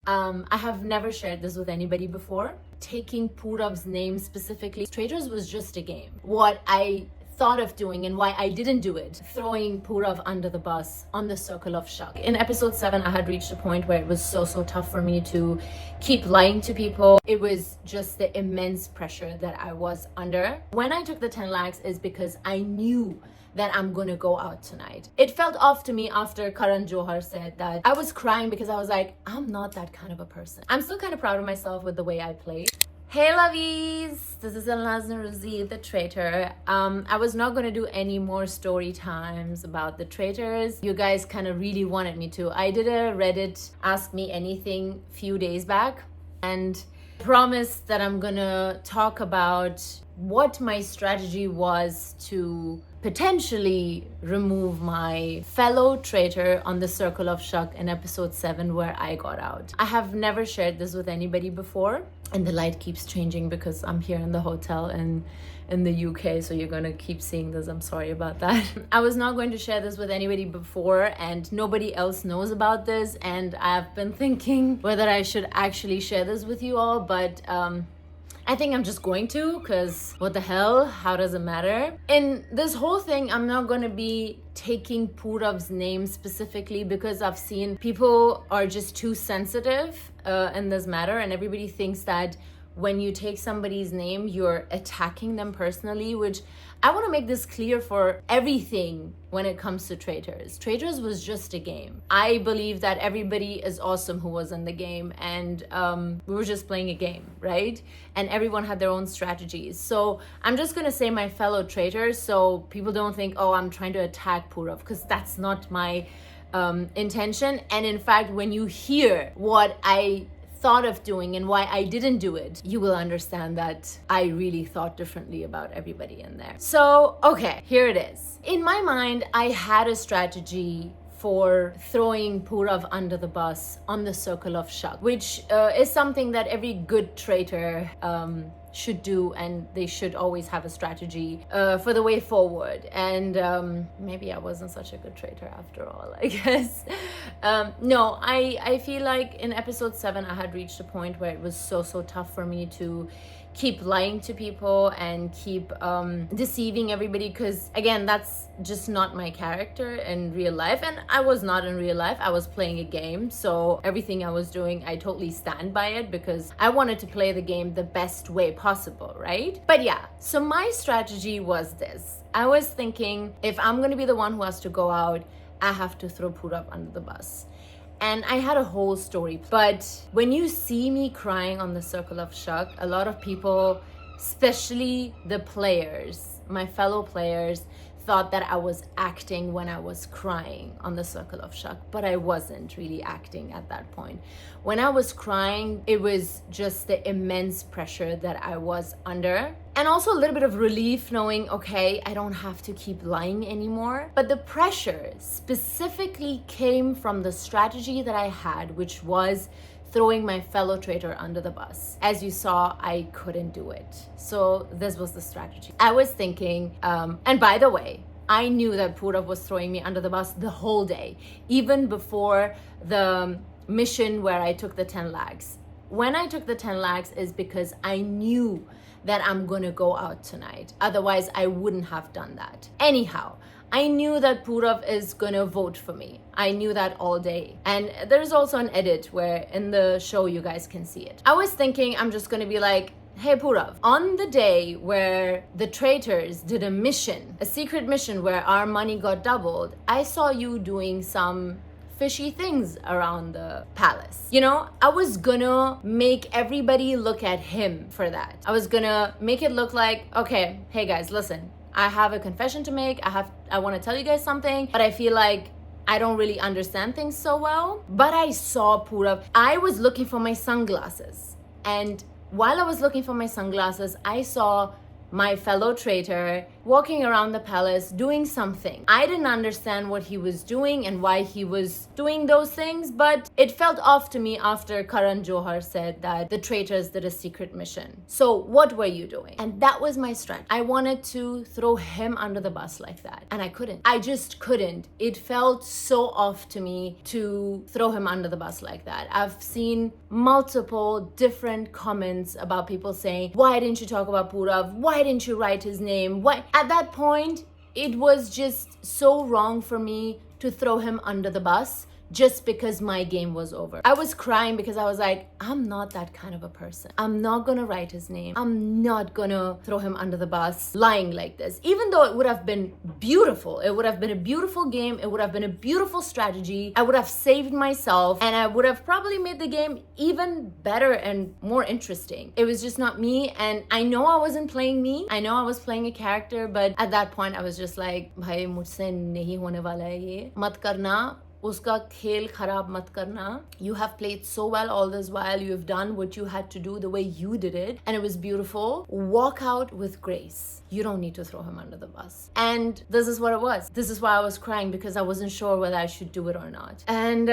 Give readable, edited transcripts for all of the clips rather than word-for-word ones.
I have never shared this with anybody before. Taking Purav's name specifically, Traitors was just a game. What I thought of doing and why I didn't do it, throwing Purav under the bus on the Circle of Shaq. In episode 7, I had reached a point where it was so tough for me to keep lying to people. It was just the immense pressure that I was under. When I took the 10 lakhs is because I knew that I'm gonna go out tonight. It felt off to me after Karan Johar said that. I was crying because I was like, I'm not that kind of a person. I'm still kind of proud of myself with the way I played. Hey lovies, this is Elnaaz Norouzi, the Traitor. I was not gonna do any more story times about the Traitors. You guys kind of really wanted me to. I did a Reddit Ask Me Anything few days back and promised that I'm gonna talk about what my strategy was to potentially remove my fellow traitor on the Circle of Shaq in episode 7 where I got out. I have never shared this with anybody before, and the light keeps changing because I'm here in the hotel and in the UK, so you're gonna keep seeing this. I'm sorry about that. I was not going to share this with anybody before, and nobody else knows about this, and I've been thinking whether I should actually share this with you all, but I think I'm just going to, because what the hell, how does it matter? In this whole thing, I'm not going to be taking Purav's name specifically because I've seen people are just too sensitive in this matter, and everybody thinks that when you take somebody's name, you're attacking them personally, which I want to make this clear for everything when it comes to Traitors. Traitors was just a game. I believe that everybody is awesome who was in the game, and we were just playing a game, right? And everyone had their own strategies. So I'm just going to say my fellow traitors so people don't think, oh, I'm trying to attack Purav, because that's not my intention. And in fact, when you hear what I thought of doing and why I didn't do it, you will understand that I really thought differently about everybody in there. So, okay, here it is. In my mind, I had a strategy for throwing Purav under the bus on the Circle of Shaq, which is something that every good traitor should do, and they should always have a strategy for the way forward. And maybe I wasn't such a good traitor after all, I guess. No, I feel like in episode 7 I had reached a point where it was so tough for me to keep lying to people and keep deceiving everybody, because again, that's just not my character in real life, and I was not in real life. I was playing a game, so everything I was doing, I totally stand by it because I wanted to play the game the best way possible, right? But yeah, so my strategy was this. I was thinking, if I'm gonna be the one who has to go out, I have to throw Purav under the bus. And I had a whole story. But when you see me crying on the Circle of Shaq, a lot of people, especially the players, my fellow players, thought that I was acting when I was crying on the Circle of Shaq, but I wasn't really acting at that point. When I was crying, it was just the immense pressure that I was under, and also a little bit of relief knowing, okay, I don't have to keep lying anymore. But the pressure specifically came from the strategy that I had, which was throwing my fellow traitor under the bus. As you saw, I couldn't do it. So this was the strategy. I was thinking, and by the way, I knew that Purav was throwing me under the bus the whole day, even before the mission where I took the 10 lakhs. When I took the 10 lakhs is because I knew that I'm gonna go out tonight. Otherwise, I wouldn't have done that. Anyhow, I knew that Purav is gonna vote for me. I knew that all day. And there's also an edit where in the show you guys can see it. I was thinking I'm just gonna be like, hey Purav, on the day where the traitors did a mission, a secret mission where our money got doubled, I saw you doing some fishy things around the palace. You know, I was gonna make everybody look at him for that. I was gonna make it look like, okay, hey guys, listen, I have a confession to make. I want to tell you guys something, but I feel like I don't really understand things so well. But I saw Purav. I was looking for my sunglasses, and while I was looking for my sunglasses, I saw my fellow traitor, walking around the palace doing something. I didn't understand what he was doing and why he was doing those things, but it felt off to me after Karan Johar said that the traitors did a secret mission. So what were you doing? And that was my strength. I wanted to throw him under the bus like that, and I couldn't. I just couldn't. It felt so off to me to throw him under the bus like that. I've seen multiple different comments about people saying, why didn't you talk about Purav? Why didn't you write his name? Why? At that point, it was just so wrong for me to throw him under the bus just because my game was over. I was crying because I was like, I'm not that kind of a person. I'm not gonna write his name. I'm not gonna throw him under the bus lying like this. Even though it would have been beautiful, it would have been a beautiful game, it would have been a beautiful strategy, I would have saved myself, and I would have probably made the game even better and more interesting. It was just not me, and I know I wasn't playing me. I know I was playing a character, but at that point I was just like, bhai mujhse nahi hone wala hai ye. Mat karna. Uska khel kharab mat karna. You have played so well all this while. You have done what you had to do the way you did it, and it was beautiful. Walk out with grace. You don't need to throw him under the bus. And this is what it was. This is why I was crying, because I wasn't sure whether I should do it or not. And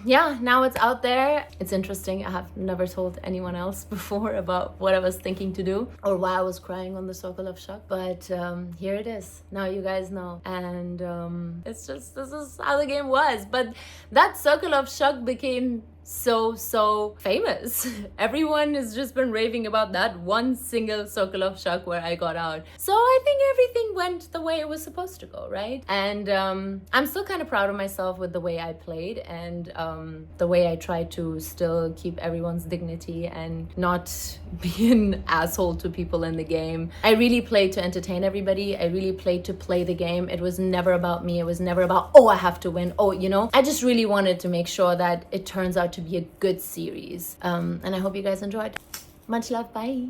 yeah, now it's out there. It's interesting. I have never told anyone else before about what I was thinking to do or why I was crying on the Circle of Shaq. But here it is. Now you guys know. And it's just, this is how the game was. But that Circle of Shaq became so famous. Everyone has just been raving about that one single Circle of Shaq where I got out. So I think everything went the way it was supposed to go, right? And I'm still kind of proud of myself with the way I played and the way I tried to still keep everyone's dignity and not be an asshole to people in the game. I really played to entertain everybody. I really played to play the game. It was never about me. It was never about, oh, I have to win. Oh, you know, I just really wanted to make sure that it turns out to be a good series. And I hope you guys enjoyed. Much love. Bye.